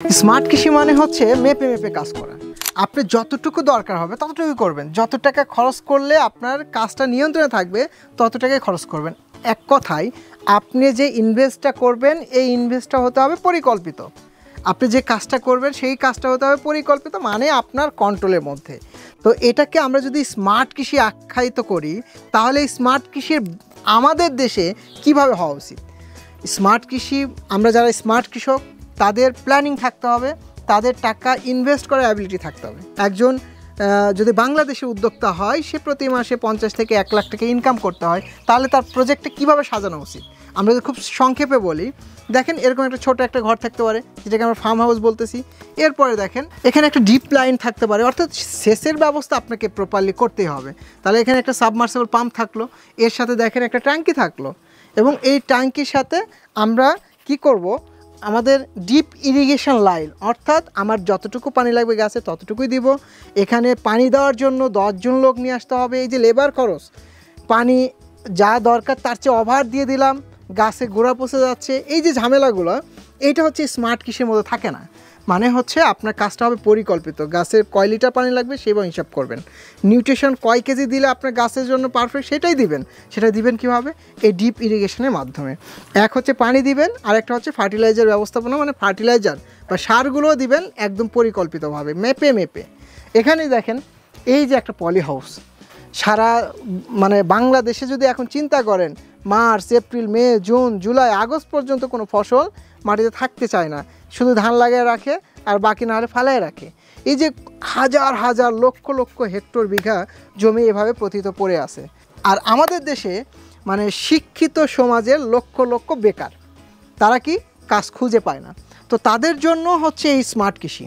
Smart কৃষি মানে হচ্ছে মেপে মেপে কাজ করা। আপনি যতটুকু দরকার হবে ততটুকু করবেন, যত টাকা খরচ করলে আপনার কাজটা নিয়ন্ত্রণে থাকবে তত টাকাই খরচ করবেন। এক কথায় আপনি যে ইনভেস্টটা করবেন এই ইনভেস্টটা হতে হবে পরিকল্পিত। আপনি যে কাজটা করবেন সেই কাজটা হতে হবে পরিকল্পিত, মানে আপনার কন্ট্রোলের মধ্যে। তো এটাকে আমরা যদি স্মার্ট কৃষি আখ্যায়িত করি তাহলে এই স্মার্ট কৃষির আমাদের দেশে কিভাবে হওয়া উচিত। স্মার্ট কৃষি, আমরা যারা স্মার্ট কৃষক তাদের প্ল্যানিং থাকতে হবে, তাদের টাকা ইনভেস্ট করার অ্যাবিলিটি থাকতে হবে। একজন যদি বাংলাদেশের উদ্যোক্তা হয়, সে প্রতি মাসে 50 থেকে 1 লাখ টাকা ইনকাম করতে হয়, তাহলে তার প্রজেক্টটা কীভাবে সাজানো উচিত। আমরা যদি খুব সংক্ষেপে বলি, দেখেন এরকম একটা ছোট একটা ঘর থাকতে পারে, যেটাকে আমরা ফার্ম হাউস বলতেছি। এরপরে দেখেন এখানে একটা ডিপ লাইন থাকতে পারে, অর্থাৎ সেচের ব্যবস্থা আপনাকে প্রপারলি করতেই হবে। তাহলে এখানে একটা সাবমার্সিবল পাম্প থাকলো, এর সাথে দেখেন একটা ট্যাঙ্কি থাকলো, এবং এই ট্যাঙ্কির সাথে আমরা কি করব, আমাদের ডিপ ইরিগেশন লাইন, অর্থাৎ আমার যতটুকু পানি লাগবে গাছে ততটুকুই দিব। এখানে পানি দেওয়ার জন্য 10 জন লোক নিয়ে আসতে হবে। এই যে লেবার খরচ, পানি যা দরকার তার চেয়ে ওভার দিয়ে দিলাম, গাছে গোড়া পচে যাচ্ছে, এই যে ঝামেলাগুলো, এইটা হচ্ছে স্মার্ট কৃষির মধ্যে থাকে না। মানে হচ্ছে আপনার কাজটা হবে পরিকল্পিত, গাছের কয় লিটার পানি লাগবে সেভাবে হিসাব করবেন, নিউট্রিশন কয় কেজি দিলে আপনার গাছের জন্য পারফেক্ট সেটাই দিবেন। সেটা দিবেন কীভাবে, এই ডিপ ইরিগেশনের মাধ্যমে। এক হচ্ছে পানি দিবেন, আর একটা হচ্ছে ফার্টিলাইজার ব্যবস্থাপনা, মানে ফার্টিলাইজার বা সারগুলোও দিবেন একদম পরিকল্পিতভাবে, মেপে মেপে। এখানে দেখেন এই যে একটা পলি হাউস, সারা মানে বাংলাদেশে যদি এখন চিন্তা করেন, মার্চ, এপ্রিল, মে, জুন, জুলাই, আগস্ট পর্যন্ত কোনো ফসল মাটিতে থাকতে চায় না, শুধু ধান লাগিয়ে রাখে আর বাকি না হলে ফালায় রাখে। এই যে হাজার হাজার লক্ষ লক্ষ হেক্টর বিঘা জমি এভাবে পতিত পড়ে আছে। আর আমাদের দেশে মানে শিক্ষিত সমাজের লক্ষ লক্ষ বেকার, তারা কি কাজ খুঁজে পায় না। তো তাদের জন্য হচ্ছে এই স্মার্ট কৃষি।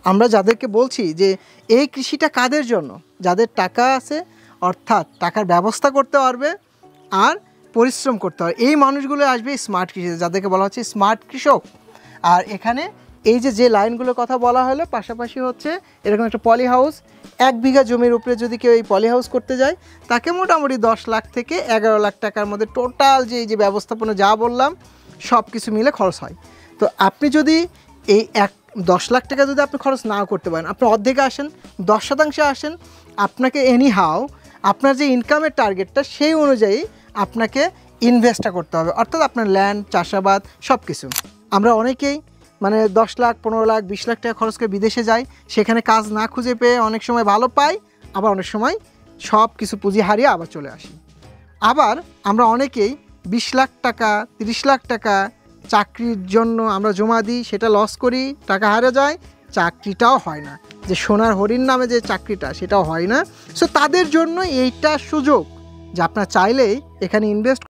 আমরা যাদেরকে বলছি যে এই কৃষিটা কাদের জন্য, যাদের টাকা আছে, অর্থাৎ টাকার ব্যবস্থা করতে পারবে আর পরিশ্রম করতে হবে, এই মানুষগুলো আসবে স্মার্ট কৃষি, যাদেরকে বলা হচ্ছে স্মার্ট কৃষক। আর এখানে এই যে লাইনগুলোর কথা বলা হলো, পাশাপাশি হচ্ছে এরকম একটা পলি হাউস। 1 বিঘা জমির উপরে যদি কেউ এই পলি হাউস করতে যায়, তাকে মোটামুটি 10 লাখ থেকে 11 লাখ টাকার মধ্যে টোটাল যে এই যে ব্যবস্থাপনা যা বললাম সব কিছু মিলে খরচ হয়। তো আপনি যদি এই 10 লাখ টাকা যদি আপনি খরচ না করতে পারেন, আপনি অর্ধেকে আসেন, 10% আসেন, আপনাকে এনিহাও আপনার যে ইনকামের টার্গেটটা সেই অনুযায়ী আপনাকে ইনভেস্টটা করতে হবে, অর্থাৎ আপনার ল্যান্ড, চাষাবাদ সব কিছু। আমরা অনেকেই মানে 10 লাখ, 15 লাখ, 20 লাখ টাকা খরচ করে বিদেশে যাই, সেখানে কাজ না খুঁজে পেয়ে অনেক সময় ভালো পাই, আবার অনেক সময় সব কিছু পুঁজি হারিয়ে আবার চলে আসি। আবার আমরা অনেকেই 20 লাখ টাকা, 30 লাখ টাকা চাকরির জন্য আমরা জমা দিই, সেটা লস করি, টাকা হারা যায়, চাকরিটাও হয় না, যে সোনার হরিণ নামে যে চাকরিটা সেটাও হয় না। সো তাদের জন্য এইটা সুযোগ যে আপনার চাইলেই এখানে ইনভেস্ট